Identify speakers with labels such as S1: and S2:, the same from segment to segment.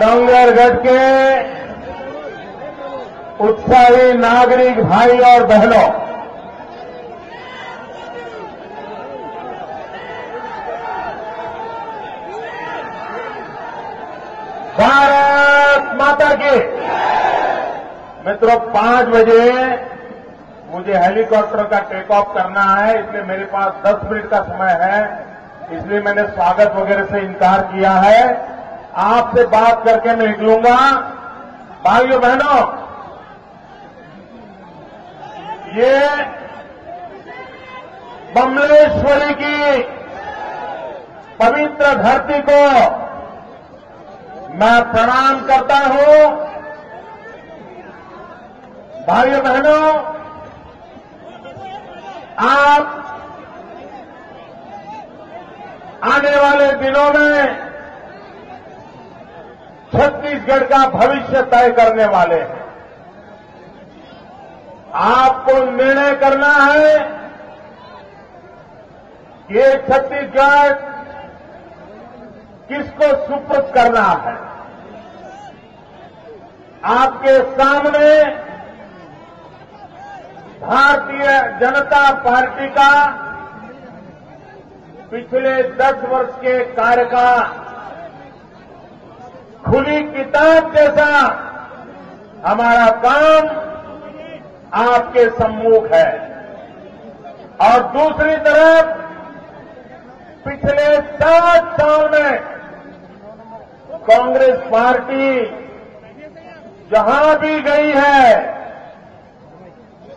S1: डोंगरगढ़ के उत्साही नागरिक भाई और बहनों, भारत माता की। मित्रों, 5 बजे मुझे हेलीकॉप्टर का टेक ऑफ करना है, इसलिए मेरे पास 10 मिनट का समय है, इसलिए मैंने स्वागत वगैरह से इनकार किया है। आपसे बात करके मैं निकलूंगा। भाइयों बहनों, ये बमलेश्वरी की पवित्र धरती को मैं प्रणाम करता हूं। भाइयों बहनों, आप आने वाले दिनों में छत्तीसगढ़ का भविष्य तय करने वाले हैं। आपको निर्णय करना है कि ये छत्तीसगढ़ किसको सुपुर्द करना है। आपके सामने भारतीय जनता पार्टी का पिछले 10 वर्ष के कार्य का खुली किताब जैसा हमारा काम आपके सम्मुख है। और दूसरी तरफ पिछले 7 साल में कांग्रेस पार्टी जहां भी गई है,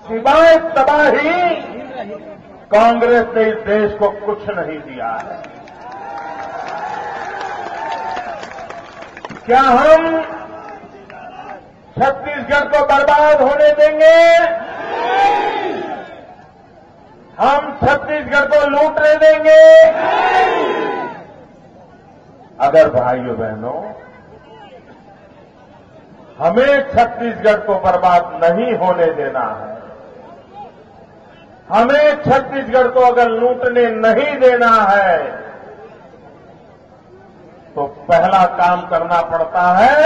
S1: सिवाय तबाही, कांग्रेस ने इस देश को कुछ नहीं दिया है। क्या हम छत्तीसगढ़ को बर्बाद होने देंगे? हम छत्तीसगढ़ को लूटने देंगे? अगर भाइयों बहनों, हमें छत्तीसगढ़ को बर्बाद नहीं होने देना है, हमें छत्तीसगढ़ को अगर लूटने नहीं देना है, तो पहला काम करना पड़ता है,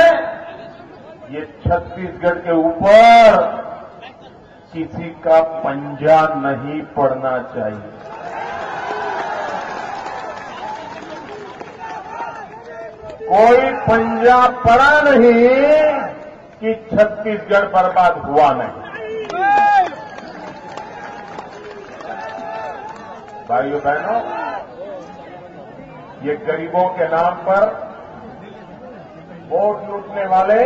S1: ये छत्तीसगढ़ के ऊपर किसी का पंजा नहीं पड़ना चाहिए। कोई पंजा पड़ा नहीं कि छत्तीसगढ़ बर्बाद हुआ नहीं। भाइयों बहनों, ये गरीबों के नाम पर वोट लूटने वाले,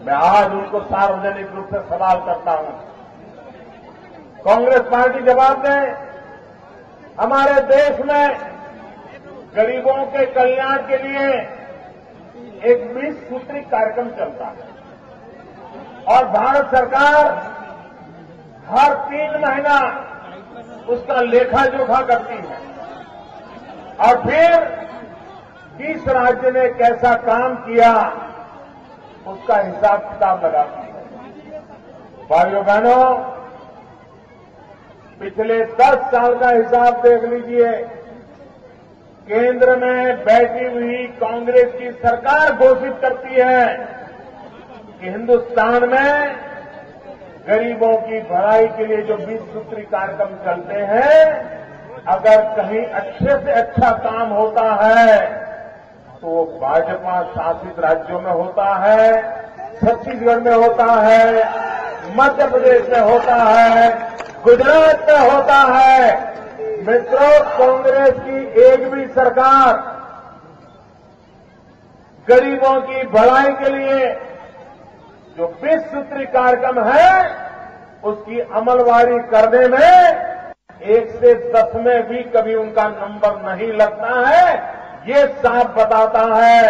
S1: मैं आज उनको सार्वजनिक रूप से सवाल करता हूं। कांग्रेस पार्टी जवाब दे। हमारे देश में गरीबों के कल्याण के लिए एक 20 सूत्री कार्यक्रम चलता है और भारत सरकार हर 3 महीना उसका लेखा जोखा करती है और फिर किस राज्य ने कैसा काम किया उसका हिसाब किताब लगाती है। भाइयों बहनों, पिछले 10 साल का हिसाब देख लीजिए। केंद्र में बैठी हुई कांग्रेस की सरकार घोषित करती है कि हिंदुस्तान में गरीबों की भलाई के लिए जो 20 सूत्री कार्यक्रम चलते हैं, अगर कहीं अच्छे से अच्छा काम होता है तो वो भाजपा शासित राज्यों में होता है, छत्तीसगढ़ में होता है, मध्य प्रदेश में होता है, गुजरात में होता है। मित्रों, कांग्रेस की एक भी सरकार गरीबों की भलाई के लिए जो 20 सूत्री कार्यक्रम है उसकी अमलवारी करने में 1 से 10 में भी कभी उनका नंबर नहीं लगता है। ये साफ बताता है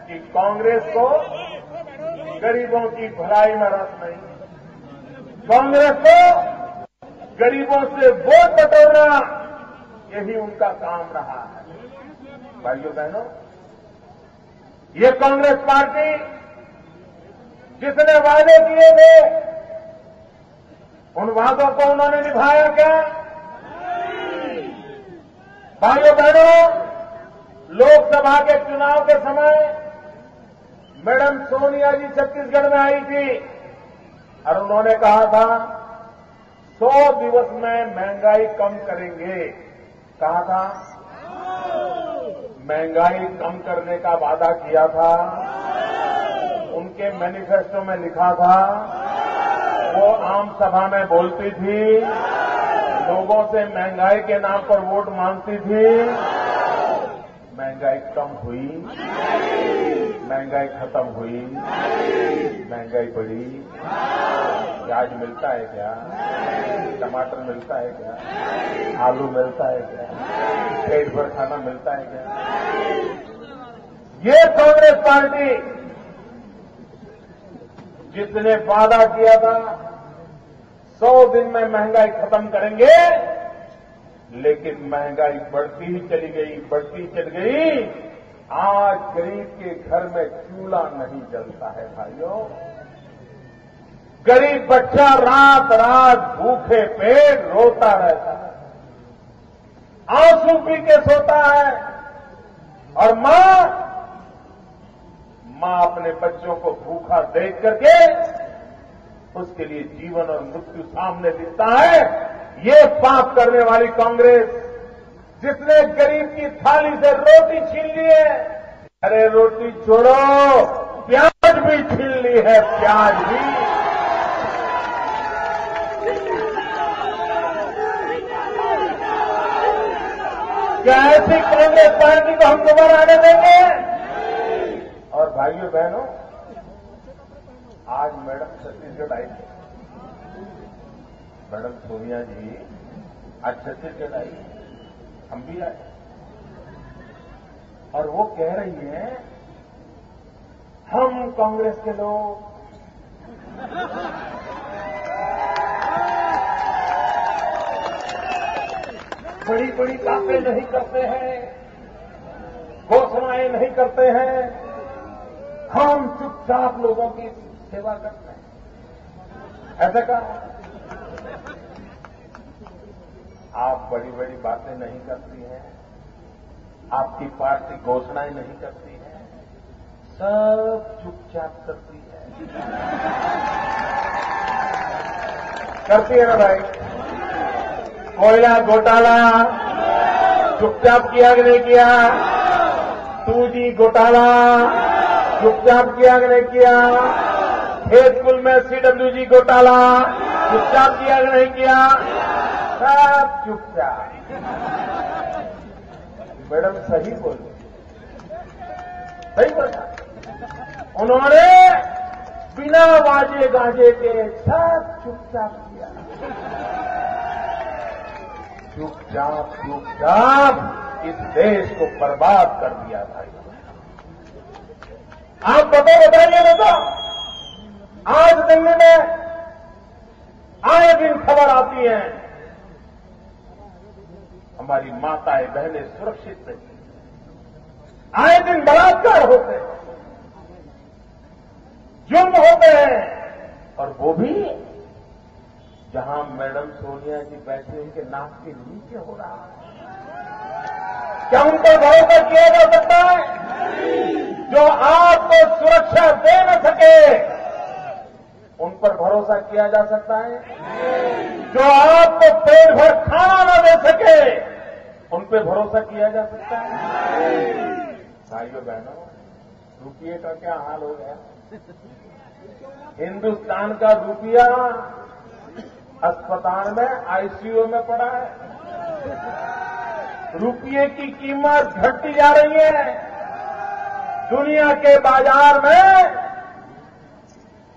S1: कि कांग्रेस को गरीबों की भलाई में रस नहीं। कांग्रेस को गरीबों से वोट बटोरना यही उनका काम रहा है। भाइयों बहनों, ये कांग्रेस पार्टी जिसने वादे किए थे उन वादों को उन्होंने निभाया क्या? भाइयों बहनों, लोकसभा के चुनाव के समय मैडम सोनिया जी छत्तीसगढ़ में आई थी और उन्होंने कहा था 100 दिवस में महंगाई कम करेंगे। कहा था महंगाई कम करने का वादा किया था, उनके मैनिफेस्टो में लिखा था। वो आम सभा में बोलती थी, लोगों से महंगाई के नाम पर वोट मांगती थी। महंगाई कम हुई, महंगाई खत्म हुई, महंगाई बढ़ी। प्याज मिलता है क्या? टमाटर मिलता है क्या? आलू मिलता है क्या? पेट भर खाना मिलता है क्या? ये कांग्रेस पार्टी जिसने वादा किया था 100 दिन में महंगाई खत्म करेंगे, लेकिन महंगाई बढ़ती ही चली गई, बढ़ती चली गई। आज गरीब के घर में चूल्हा नहीं जलता है भाइयों। गरीब बच्चा रात रात भूखे पेट रोता रहता है, आंसू पी के सोता है। और मां अपने बच्चों को भूखा देख करके उसके लिए जीवन और मृत्यु सामने दिखता है। ये पाप करने वाली कांग्रेस, जिसने गरीब की थाली से रोटी छीन ली है। अरे रोटी छोड़ो, प्याज भी छीन ली है, प्याज भी। क्या ऐसी कांग्रेस पार्टी को हम दोबारा आने देंगे? और भाइयों बहनों, आज मैडम छत्तीसगढ़ आई थी, मैडम सोनिया जी आज छत्तीसगढ़ आई, हम भी आए। और वो कह रही हैं, हम कांग्रेस के लोग बड़ी बड़ी बातें नहीं करते हैं, घोषणाएं नहीं करते हैं, हम चुपचाप लोगों की सेवा करते हैं। ऐसा कहा, आप बड़ी बड़ी बातें नहीं करती हैं, आपकी पार्टी घोषणाएं नहीं करती है, सब चुपचाप करती है। करती है ना भाई? कोयला घोटाला चुपचाप किया कि नहीं किया? 2G घोटाला चुपचाप किया कि नहीं किया? खेतकुल में CWG घोटाला चुपचाप किया कि नहीं किया? सब चुपचाप। मैडम सही बोली, सही बोला। उन्होंने बिना वाजे गाजे के सब चुपचाप किया। चुपचाप चुपचाप इस देश को बर्बाद कर दिया भाई। आप बताइए ना, तो आज दिल्ली में आए दिन खबर आती है, हमारी माताएं बहनें सुरक्षित नहीं, आए दिन बलात्कार होते हैं, जुर्म होते हैं। और वो भी जहां मैडम सोनिया जी बैठे उनके नाक के नीचे हो रहा है। क्या उन पर भरोसा किया जा सकता है? जो आपको सुरक्षा दे न सके, उन पर भरोसा किया जा सकता है? जो आपको पेट भर खाना न दे सके, उन पर भरोसा किया जा सकता है? भाइयों बहनों, रुपये का क्या हाल हो गया? हिंदुस्तान का रुपया अस्पताल में आईसीयू में पड़ा है। रुपये की कीमत घटती जा रही है। दुनिया के बाजार में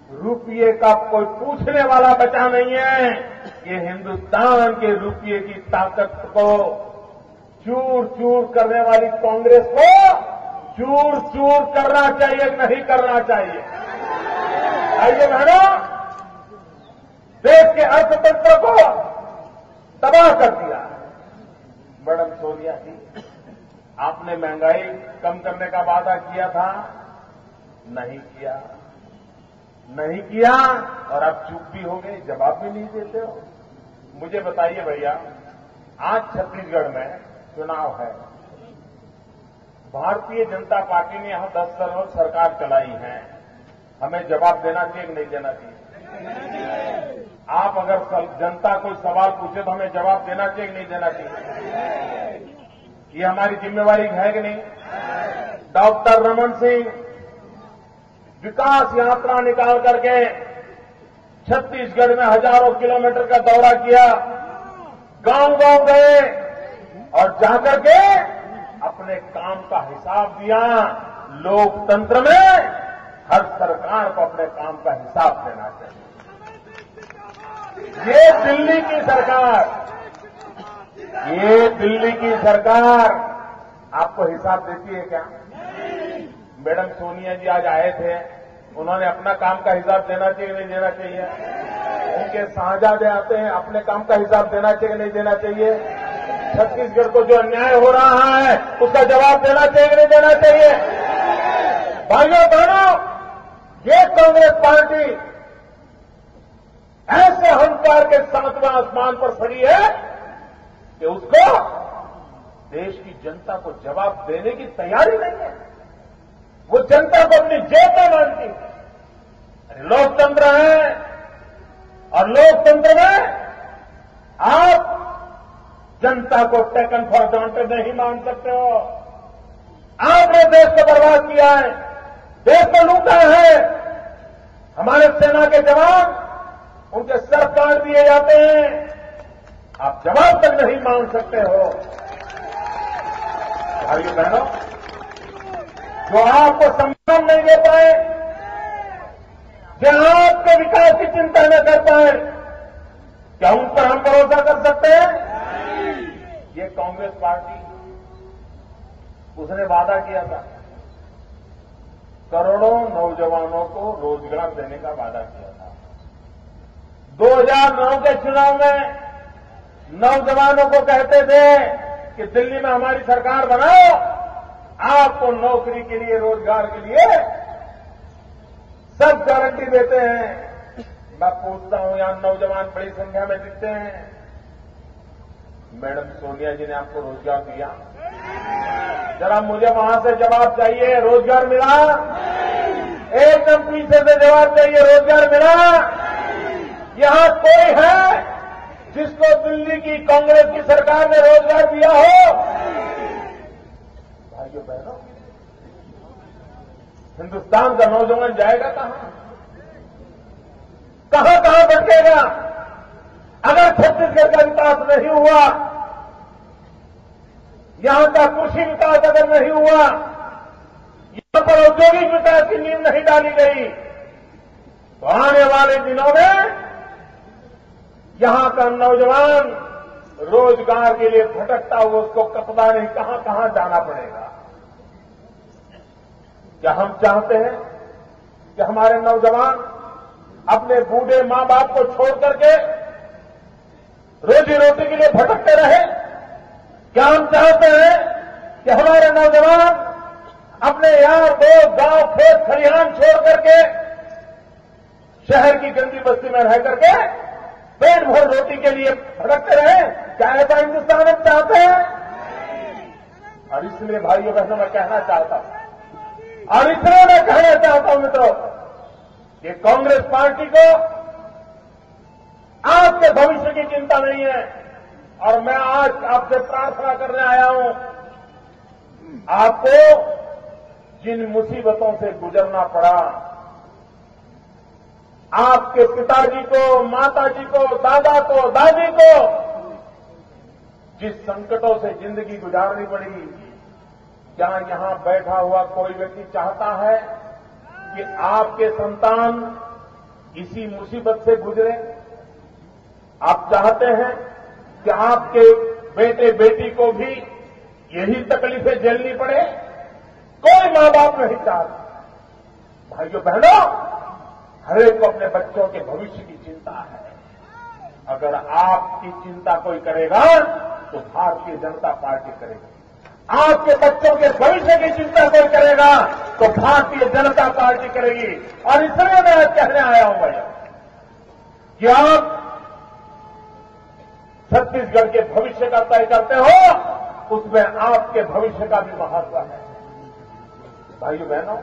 S1: रुपये का कोई पूछने वाला बचा नहीं है। ये हिंदुस्तान के रुपये की ताकत को चूर चूर करने वाली कांग्रेस को चूर चूर करना चाहिए, नहीं करना चाहिए? आइए बहनों, देश के अर्थतंत्र को तबाह कर दिया। मैडम सोनिया जी, आपने महंगाई कम करने का वादा किया था, नहीं किया, नहीं किया, और अब चुप भी हो गए, जवाब भी नहीं देते हो। मुझे बताइए भैया, आज छत्तीसगढ़ में चुनाव है, भारतीय जनता पार्टी ने यहां 10 साल सरकार चलाई है, हमें जवाब देना चाहिए कि नहीं देना चाहिए? आप अगर जनता कोई सवाल पूछे तो हमें जवाब देना चाहिए कि नहीं देना चाहिए? ये हमारी जिम्मेवारी है कि नहीं? डॉक्टर रमन सिंह विकास यात्रा निकाल करके छत्तीसगढ़ में हजारों किलोमीटर का दौरा किया, गांव-गांव गए और जाकर के अपने काम का हिसाब दिया। लोकतंत्र में हर सरकार को अपने काम का हिसाब देना चाहिए। ये दिल्ली की सरकार आपको हिसाब देती है क्या? मैडम सोनिया जी आज आए थे, उन्होंने अपना काम का हिसाब देना चाहिए नहीं देना चाहिए? उनके साहजादे आते हैं, अपने काम का हिसाब देना चाहिए नहीं देना चाहिए? छत्तीसगढ़ को जो अन्याय हो रहा है उसका जवाब देना चाहिए कि नहीं देना चाहिए? भाइयों बहनों, ये कांग्रेस पार्टी ऐसे अहंकार के 7वें आसमान पर खड़ी है कि उसको देश की जनता को जवाब देने की तैयारी नहीं है। वो जनता को अपनी जेब में मानती है। लोकतंत्र है और लोकतंत्र में आप जनता को टेकन फॉर ग्रांटेड नहीं मान सकते हो। आपने देश को बर्बाद किया है, देश को लूटा है। हमारे सेना के जवान, उनके सर काट दिए जाते हैं, आप जवाब तक नहीं मांग सकते हो। भाइयों बहनों, जो आपको सम्मान नहीं दे पाए, जो आपके विकास की चिंता न कर पाए, क्या उन पर हम भरोसा कर सकते हैं? ये कांग्रेस पार्टी, उसने वादा किया था, करोड़ों नौजवानों को रोजगार देने का वादा किया था। 2009 के चुनाव में नौजवानों को कहते थे कि दिल्ली में हमारी सरकार बनाओ, आपको नौकरी के लिए, रोजगार के लिए सब गारंटी देते हैं। मैं पूछता हूं, यहां नौजवान बड़ी संख्या में दिखते हैं। मैडम सोनिया जी ने आपको रोजगार दिया? जरा मुझे वहां से जवाब चाहिए, रोजगार मिला? एकदम पीछे से जवाब चाहिए, रोजगार मिला? यहां कोई है जिसको दिल्ली की कांग्रेस की सरकार ने रोजगार दिया हो? भाइयों बहनों, हिंदुस्तान का नौजवान जाएगा कहां? कहां भटकेगा? अगर छत्तीसगढ़ का विकास नहीं हुआ, यहां का कृषि विकास अगर नहीं हुआ, यहां पर औद्योगिक विकास की नींव नहीं डाली गई, तो आने वाले दिनों में यहां का नौजवान रोजगार के लिए भटकता हुआ उसको पता नहीं कहां जाना पड़ेगा। क्या हम चाहते हैं कि हमारे नौजवान अपने बूढ़े मां बाप को छोड़ करके रोजी रोटी के लिए भटकते रहे? क्या हम चाहते हैं कि हमारे नौजवान अपने यार दोस्त, गांव, खेत, खलिहान छोड़ करके शहर की गंदी बस्ती में रह करके पेट भर रोटी के लिए भटकते रहे? क्या ऐसा हिंदुस्तान हम चाहते हैं? और इसलिए भाइयों बहनों मैं कहना चाहता हूं, और इसलिए मैं कहना चाहता हूं मित्रों, कि कांग्रेस पार्टी को आपके भविष्य की चिंता नहीं है। और मैं आज आपसे प्रार्थना करने आया हूं, आपको जिन मुसीबतों से गुजरना पड़ा, आपके पिताजी को, माताजी को, दादा को, दादी को जिस संकटों से जिंदगी गुजारनी पड़ी, क्या यहां बैठा हुआ कोई व्यक्ति चाहता है कि आपके संतान इसी मुसीबत से गुजरे? आप चाहते हैं कि आपके बेटे बेटी को भी यही तकलीफें झेलनी पड़े? कोई मां बाप नहीं चाहता। भाइयों बहनों, हर एक को अपने बच्चों के भविष्य की चिंता है। अगर आपकी चिंता कोई करेगा तो भारतीय जनता पार्टी करेगी। आपके बच्चों के भविष्य की चिंता कोई करेगा तो भारतीय जनता पार्टी करेगी। और इसलिए मैं आज कहने आया हूं भैया कि आप छत्तीसगढ़ के भविष्य का तय करते हो, उसमें आपके भविष्य का भी महत्व है। भाइयों बहनों,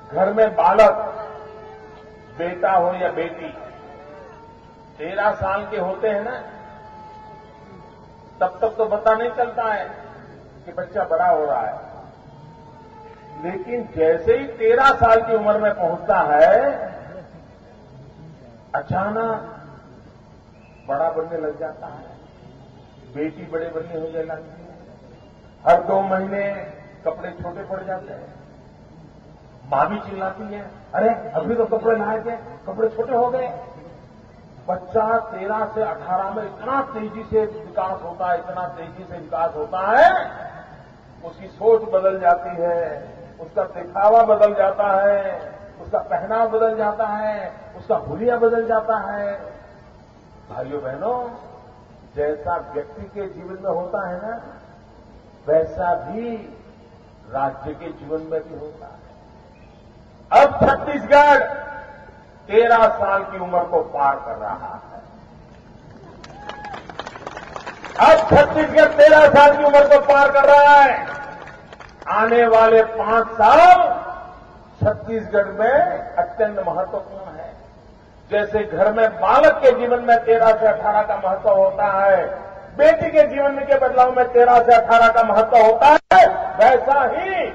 S1: घर में बालक, बेटा हो या बेटी, 13 साल के होते हैं ना, तब तक तो पता नहीं चलता है कि बच्चा बड़ा हो रहा है। लेकिन जैसे ही 13 साल की उम्र में पहुंचता है, अचानक बड़ा बनने लग जाता है, बेटी बड़े बनने हो जाने लगती है। हर 2 महीने कपड़े छोटे पड़ जाते हैं, मां भी चिल्लाती है, अरे अभी तो कपड़े लाए थे, कपड़े छोटे हो गए। बच्चा 13 से 18 में इतना तेजी से विकास होता है, इतना तेजी से विकास होता है, उसकी सोच बदल जाती है, उसका दिखावा बदल जाता है, उसका पहनावा बदल जाता है, उसका हुलिया बदल जाता है। भाइयों बहनों, जैसा व्यक्ति के जीवन में होता है ना, वैसा भी राज्य के जीवन में भी होता है। अब छत्तीसगढ़ 13 साल की उम्र को पार कर रहा है। अब छत्तीसगढ़ 13 साल की उम्र को पार कर रहा है। आने वाले 5 साल छत्तीसगढ़ में अत्यंत महत्वपूर्ण है। जैसे घर में बालक के जीवन में 13 से 18 का महत्व होता है, बेटी के जीवन के बदलाव में 13 से 18 का महत्व होता है, वैसा ही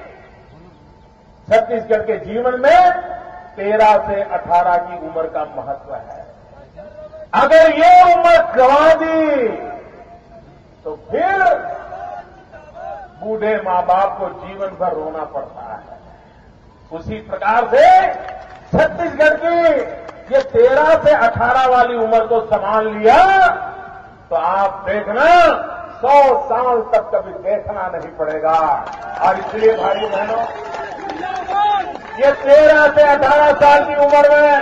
S1: छत्तीसगढ़ के जीवन में 13 से 18 की उम्र का महत्व है। अगर ये उम्र गंवा दी तो फिर बूढ़े मां बाप को जीवन भर रोना पड़ता है। उसी प्रकार से छत्तीसगढ़ की ये 13 से 18 वाली उम्र को संभाल लिया तो आप देखना 100 साल तक कभी देखना नहीं पड़ेगा। और इसलिए भाई बहनों, ये 13 से 18 साल की उम्र में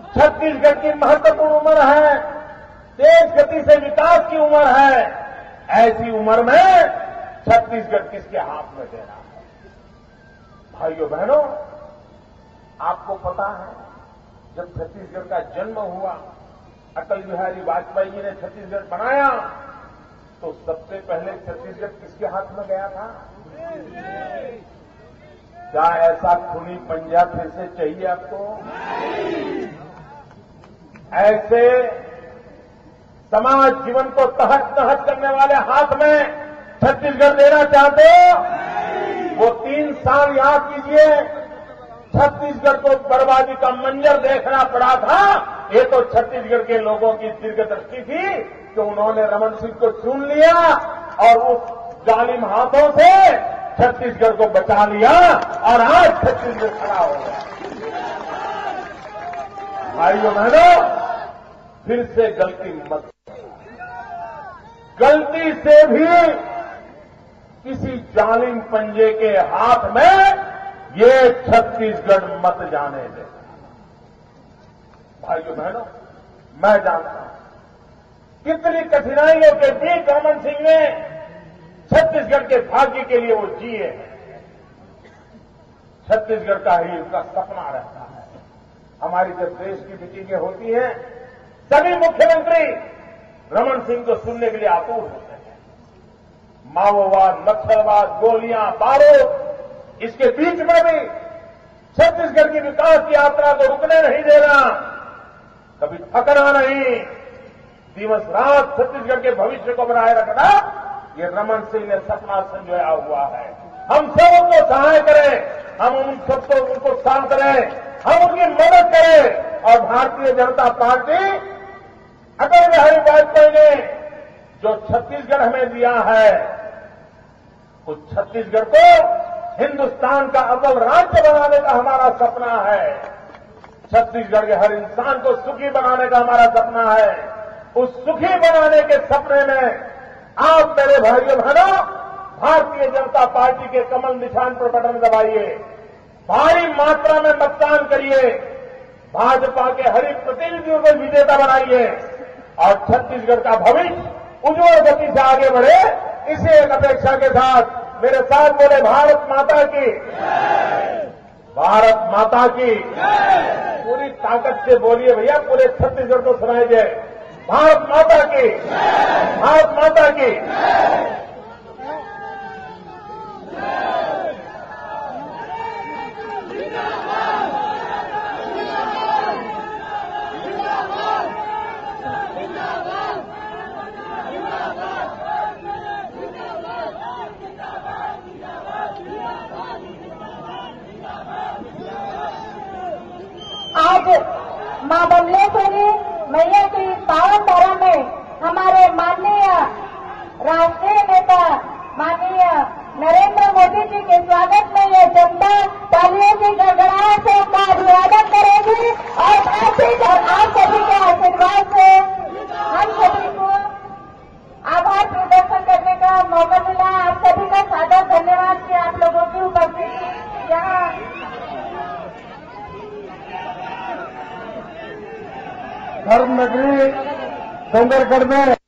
S1: छत्तीसगढ़ की महत्वपूर्ण उम्र है, तेज गति से विकास की उम्र है। ऐसी उम्र में छत्तीसगढ़ किसके हाथ में देना है? भाइयों बहनों, आपको पता है जब छत्तीसगढ़ का जन्म हुआ, अटल बिहारी वाजपेयी जी ने छत्तीसगढ़ बनाया, तो सबसे पहले छत्तीसगढ़ किसके हाथ में गया था? क्या ऐसा खूनी पंजा फिर से चाहिए आपको? ऐसे समाज जीवन को तहस नहस करने वाले हाथ में छत्तीसगढ़ देना चाहते हो? वो 3 साल याद कीजिए, छत्तीसगढ़ को बर्बादी का मंजर देखना पड़ा था। ये तो छत्तीसगढ़ के लोगों की दीर्घदृष्टि थी कि उन्होंने रमन सिंह को चुन लिया और उस जालिम हाथों से छत्तीसगढ़ को बचा लिया और आज छत्तीसगढ़ खड़ा हो गया। भाइयों बहनों, फिर से गलती मत, गलती से भी किसी जालिम पंजे के हाथ में ये छत्तीसगढ़ मत जाने दे। भाइयों बहनों, मैं जानता हूं कितनी कठिनाइयों के बीच रमन सिंह ने छत्तीसगढ़ के भाग्य के लिए वो जिए हैं। छत्तीसगढ़ का ही उनका सपना रहता है। हमारी जब देश की मीटिंगें होती हैं, सभी मुख्यमंत्री रमन सिंह को सुनने के लिए आतुर होते हैं। माओवाद, नक्सलवाद, गोलियां, बारूद, इसके बीच में भी छत्तीसगढ़ की विकास की यात्रा को रुकने नहीं देना, कभी थकना नहीं, दिवस रात छत्तीसगढ़ के भविष्य को बनाए रखना, ये रमन सिंह ने सपना संजोया हुआ है। हम सब उनको सहाय करें, हम उन सबको उनको साथ दें, हम उनकी मदद करें। और भारतीय जनता पार्टी अटल बिहारी वाजपेयी ने जो छत्तीसगढ़ हमें दिया है, उस छत्तीसगढ़ को हिंदुस्तान का अव्वल राज्य बनाने का हमारा सपना है। छत्तीसगढ़ के हर इंसान को सुखी बनाने का हमारा सपना है। उस सुखी बनाने के सपने में आप मेरे भाइयों बहनों, भारतीय जनता पार्टी के कमल निशान पर बटन दबाइए, भारी मात्रा में मतदान करिए, भाजपा के हर प्रतिनिधियों को विजेता बनाइए और छत्तीसगढ़ का भविष्य उज्जवल गति से आगे बढ़े। इसी एक अपेक्षा के साथ मेरे साथ बोले, भारत माता की, भारत माता की। पूरी ताकत से बोलिए भैया, पूरे छत्तीसगढ़ को सुनाइए, भारत माता की, भारत माता की।
S2: मां बमलेश्वरी मैया की पावन धरा में हमारे माननीय राष्ट्रीय नेता माननीय नरेंद्र मोदी जी के स्वागत में ये जनता तालियों की गड़गड़ाहट से उनका अभिवादन करेगी और आप सभी के आशीर्वाद से हम सभी को आभार प्रदर्शन करने का मौका मिला। आप सभी का सादर धन्यवाद कि आप लोगों की उपस्थिति यहाँ
S1: धर्म नगरी डोंगरगढ़ में